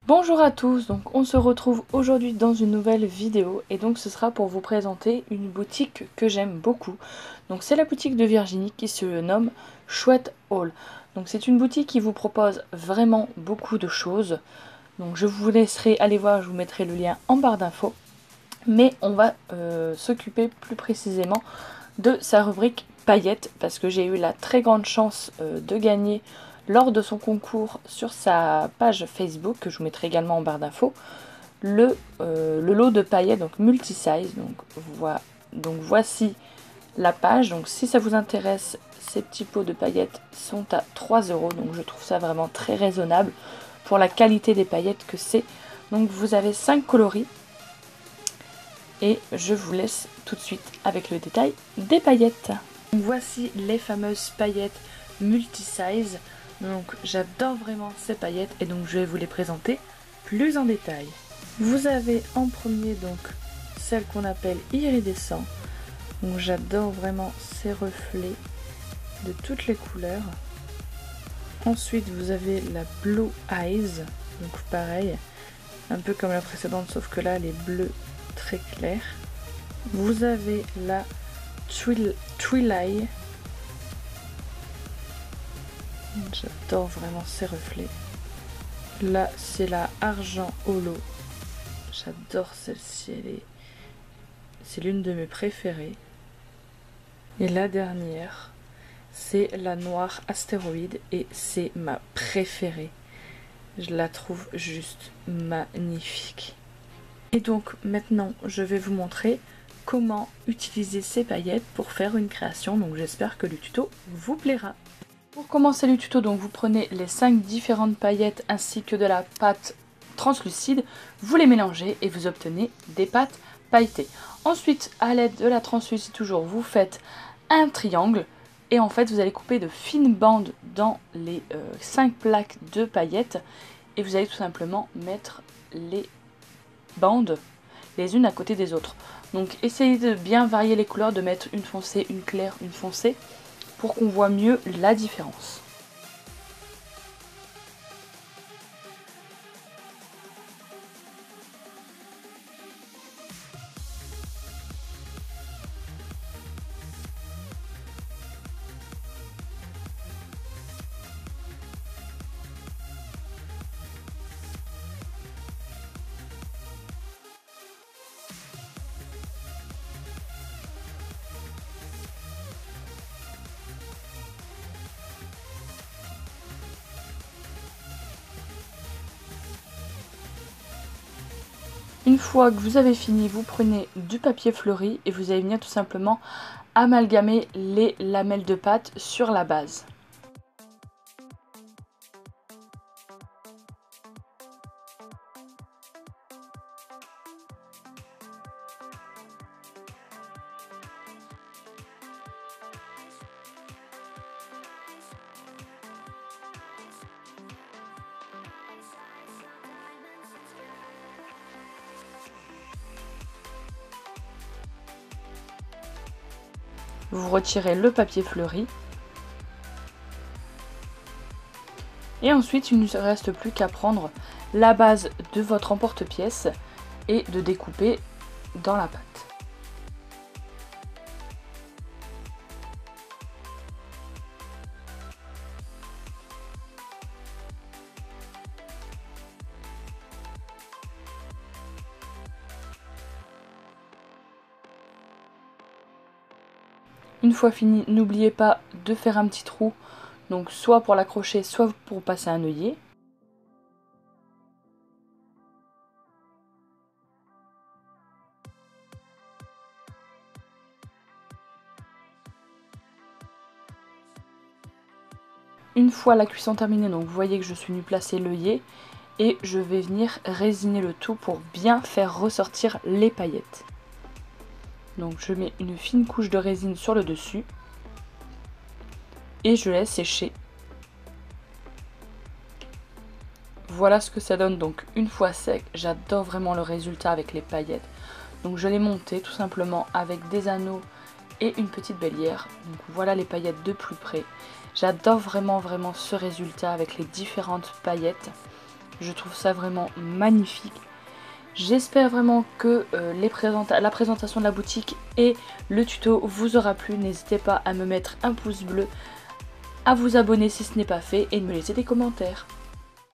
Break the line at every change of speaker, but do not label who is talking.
Bonjour à tous, donc on se retrouve aujourd'hui dans une nouvelle vidéo et donc ce sera pour vous présenter une boutique que j'aime beaucoup. Donc c'est la boutique de Virginie qui se nomme Chouette Haul. Donc c'est une boutique qui vous propose vraiment beaucoup de choses. Donc je vous laisserai aller voir, je vous mettrai le lien en barre d'infos. Mais on va s'occuper plus précisément de sa rubrique paillettes parce que j'ai eu la très grande chance de gagner lors de son concours sur sa page Facebook, que je vous mettrai également en barre d'infos, le lot de paillettes, donc multi-size. Donc voici la page. Donc si ça vous intéresse, ces petits pots de paillettes sont à 3 €. Donc je trouve ça vraiment très raisonnable pour la qualité des paillettes que c'est. Donc vous avez 5 coloris. Et je vous laisse tout de suite avec le détail des paillettes. Donc voici les fameuses paillettes multi-size. Donc j'adore vraiment ces paillettes et donc je vais vous les présenter plus en détail. Vous avez en premier donc celle qu'on appelle iridescent. Donc j'adore vraiment ces reflets de toutes les couleurs. Ensuite vous avez la Blue Eyes. Donc pareil, un peu comme la précédente sauf que là elle est bleue très clair. Vous avez la Twilight. J'adore vraiment ces reflets. Là c'est la Argent Holo. J'adore celle-ci, c'est l'une de mes préférées. Et la dernière c'est la Noire Astéroïde et c'est ma préférée. Je la trouve juste magnifique. Et donc maintenant je vais vous montrer comment utiliser ces paillettes pour faire une création. Donc j'espère que le tuto vous plaira. Pour commencer le tuto, donc vous prenez les 5 différentes paillettes ainsi que de la pâte translucide, vous les mélangez et vous obtenez des pâtes pailletées. Ensuite, à l'aide de la translucide toujours, vous faites un triangle et en fait vous allez couper de fines bandes dans les 5 plaques de paillettes et vous allez tout simplement mettre les bandes les unes à côté des autres. Donc essayez de bien varier les couleurs, de mettre une foncée, une claire, une foncée pour qu'on voit mieux la différence. Une fois que vous avez fini, vous prenez du papier fleuri et vous allez venir tout simplement amalgamer les lamelles de pâte sur la base. Vous retirez le papier fleuri. Et ensuite, il ne reste plus qu'à prendre la base de votre emporte-pièce et de découper dans la pâte. Une fois fini, n'oubliez pas de faire un petit trou, donc soit pour l'accrocher, soit pour passer un œillet. Une fois la cuisson terminée, donc vous voyez que je suis venue placer l'œillet et je vais venir résiner le tout pour bien faire ressortir les paillettes. Donc je mets une fine couche de résine sur le dessus et je laisse sécher. Voilà ce que ça donne donc une fois sec. J'adore vraiment le résultat avec les paillettes. Donc je l'ai monté tout simplement avec des anneaux et une petite bélière. Donc voilà les paillettes de plus près. J'adore vraiment ce résultat avec les différentes paillettes. Je trouve ça vraiment magnifique. J'espère vraiment que la présentation de la boutique et le tuto vous aura plu. N'hésitez pas à me mettre un pouce bleu, à vous abonner si ce n'est pas fait et de me laisser des commentaires.